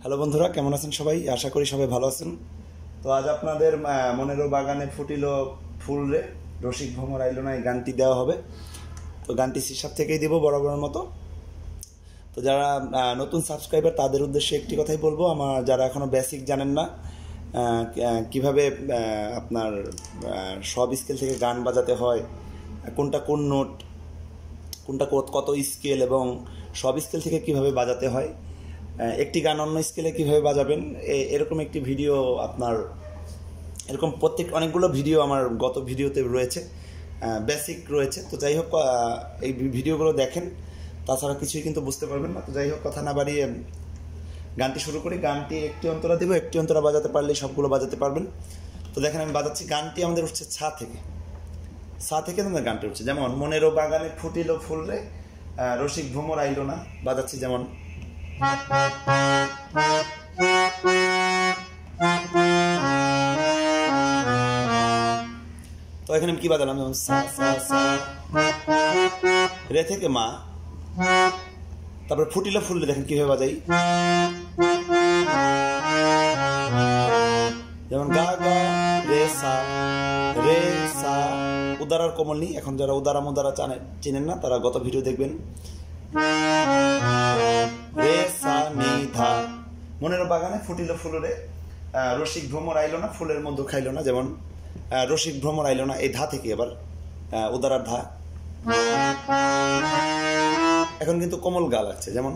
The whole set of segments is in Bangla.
হ্যালো বন্ধুরা, কেমন আছেন সবাই? আশা করি সবাই ভালো আছেন। তো আজ আপনাদের মনেরও বাগানে ফুটিল ফুল রে রসিক ভ্রমর আইলো না এই গানটি দেওয়া হবে। তো গানটি হিসাব থেকেই দেবো বরাবরের মতো। তো যারা নতুন সাবস্ক্রাইবার তাদের উদ্দেশ্যে একটি কথাই বলবো, আমার যারা এখনও বেসিক জানেন না কিভাবে আপনার সব স্কেল থেকে গান বাজাতে হয়, কোনটা কোন নোট, কোনটা কত স্কেল এবং সব স্কেল থেকে কিভাবে বাজাতে হয়, একটি গান অন্য স্কেলে কীভাবে বাজাবেন, এরকম একটি ভিডিও আপনার এরকম অনেকগুলো ভিডিও আমার গত ভিডিওতে রয়েছে, বেসিক রয়েছে। তো যাই হোক, এই ভিডিওগুলো দেখেন, তাছাড়া কিছুই কিন্তু বুঝতে পারবেন না। তো যাই হোক, কথা না বাড়িয়ে গানটি শুরু করি। গানটি একটি অন্তরা দেবো, একটি অন্তরা বাজাতে পারলেই সবগুলো বাজাতে পারবেন। তো দেখেন আমি বাজাচ্ছি, গানটি আমাদের উঠছে ছা থেকে আমাদের গানটি উঠছে। যেমন মনেরও বাগানে ফুটিল ফুল রে রসিক ভ্রমর আইলো না, বাজাচ্ছি যেমন। তো এখানে আমি কি বাজালাম, যেমন সা সা সা, রে থেকে মা, তারপরে ফুটিল ফুল রে দেখেন কিভাবে বাজাই, যেমন গা গা রে সা, উদারার কোমল নি। এখন যারা উদারা মুদারা চিনেন না তারা গত ভিডিও দেখবেন। রে সা নি ধা, মনেরও বাগানে ফুটিল ফুল রে রসিক ভ্রমর আইলো না, ফুলের মধ্যে খাইলো না। যেমন রসিক ভ্রমর আইলো না, এই ধা থেকে এবার উদারার ধা। এখন কিন্তু কোমল গা লাগছে, যেমন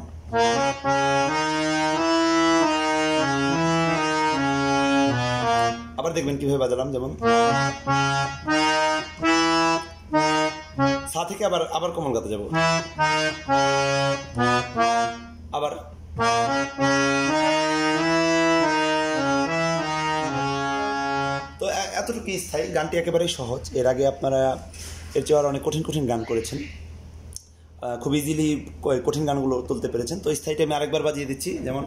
আবার দেখবেন কিভাবে বাজালাম, যেমন সা থেকে আবার কোমল গাতে যাব, আবার তো এতটুকু স্থায়ী। গানটি একেবারেই সহজ। এর আগে আপনারা এর চেয়ে আর অনেক কঠিন কঠিন গান করেছেন, খুব ইজিলি কঠিন গানগুলো তুলতে পেরেছেন। তো স্থায়ীটা আমি আরেকবার বাজিয়ে দিচ্ছি, যেমন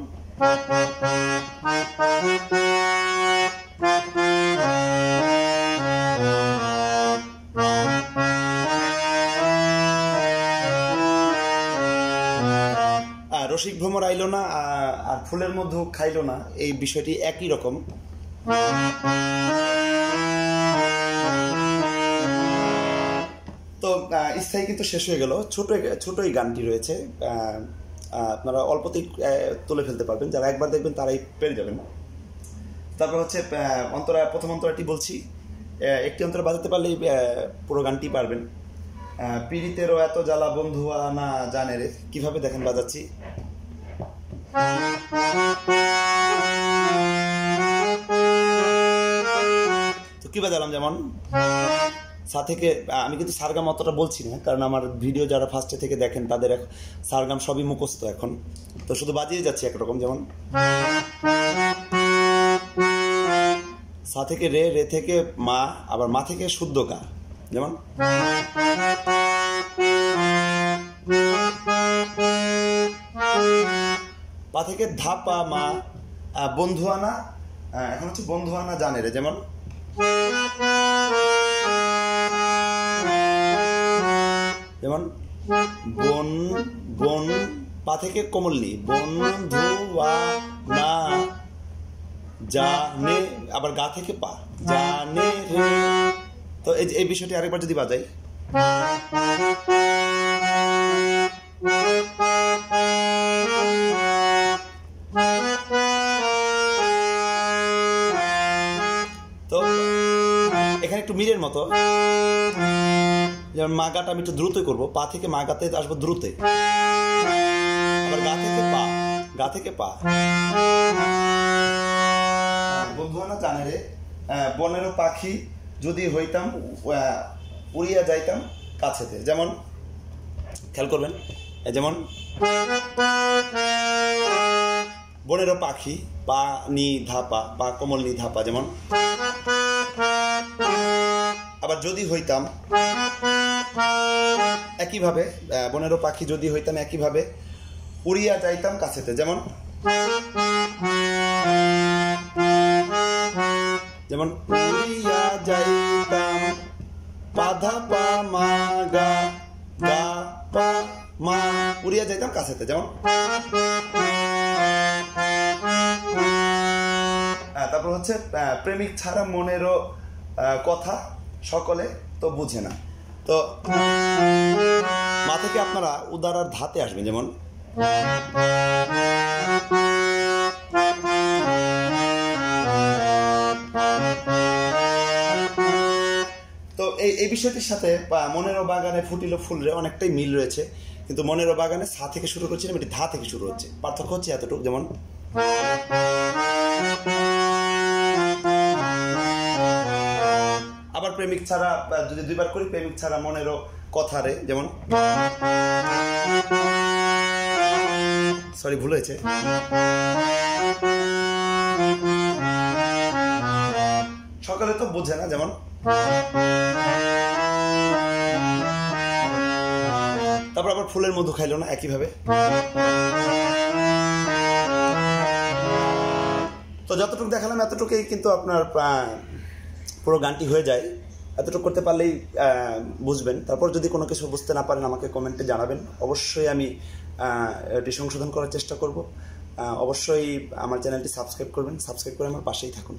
রসিক ভ্রমর আইলো না আর ফুলের মধ্যেও খাইলো না, এই বিষয়টি একই রকম। তো স্থায়ী কিন্তু শেষ হয়ে গেল। ছোট এই গানটি রয়েছে, আপনারা অল্পতেই তুলে ফেলতে পারবেন। যারা একবার দেখবেন তারাই পেরে যাবেন। তারপর হচ্ছে প্রথম অন্তরাটি বলছি, একটি অন্তরা বাজাতে পারলেই পুরো গানটি পারবেন। পীড়িতেরও এত জ্বালা বন্ধুয়া না জানে রে, কিভাবে দেখেন বাজাচ্ছি। তো কি বাজালাম, যেমন সা থেকে, আমি কিন্তু সারগাম অতটা বলছি না, কারণ আমার ভিডিও যারা ফার্স্টে থেকে দেখেন তাদের সারগাম সবই মুখস্থ এখন। তো শুধু বাজিয়ে যাচ্ছি একরকম, যেমন সা থেকে রে থেকে মা, আবার মা থেকে শুদ্ধ গা, যেমন পা থেকে ধা পা মা, বন্ধু আনা, এখন হচ্ছে বন্ধু আনা জানে রে, যেমন বন বন, পা থেকে কোমলনি, বন্ধু না জানে, আবার গা থেকে পা জানে রে। তো এই বিষয়টি আরেকবার যদি বাজাই, তো এখানে একটু মিরের মতো, যেমন মা গাটা আমি একটু দ্রুতই করবো, পা থেকে মা গাতে আসবো দ্রুতে, আবার গা থেকে পা বন্ধু না জানে রে, বনেরও পাখি যদি হইতাম উড়িয়া যাইতাম কাছেতে। যেমন খেয়াল করবেন, যেমন বনেরও পাখি, পা নি ধাপা, পা কোমল নি ধাপা, যেমন আবার যদি হইতাম একইভাবে, বনেরও পাখি যদি হইতাম একইভাবে উড়িয়া যাইতাম কাছেতে, যেমন উড়িয়া যাইতাম পাধা পা মা গা গা পা মা, উড়িয়া যাইতাম কাছেতে, যেমন হচ্ছে প্রেমিক ছাড়া মনেরও কথা সকলে তো বুঝে না। তো মা থেকে আপনারা উদার আর ধাতে আসবেন, যেমন তো এই বিষয়টির সাথে মনেরও বাগানে ফুটিল ফুলরে অনেকটাই মিল রয়েছে, কিন্তু মনেরও বাগানে সা থেকে শুরু করছিলাম, এটি ধা থেকে শুরু হচ্ছে। পার্থক্য হচ্ছে এতটুকু, যেমন আবার প্রেমিক ছাড়া যদি দুইবার করি, প্রেমিক ছাড়া মনেরও কথা রে, যেমন সরি ভুল হয়েছে, সকালে তো বোঝে না, যেমন তারপর আবার ফুলের মধু খাইলো না, একইভাবে। তো যতটুকু দেখালাম এতটুকুই কিন্তু আপনার পুরো গানটি হয়ে যায়। এতটুকু করতে পারলেই বুঝবেন। তারপর যদি কোনো কিছু বুঝতে না পারেন আমাকে কমেন্টে জানাবেন, অবশ্যই আমি এটি সংশোধন করার চেষ্টা করব। অবশ্যই আমার চ্যানেলটি সাবস্ক্রাইব করবেন, সাবস্ক্রাইব করে আমার পাশেই থাকুন।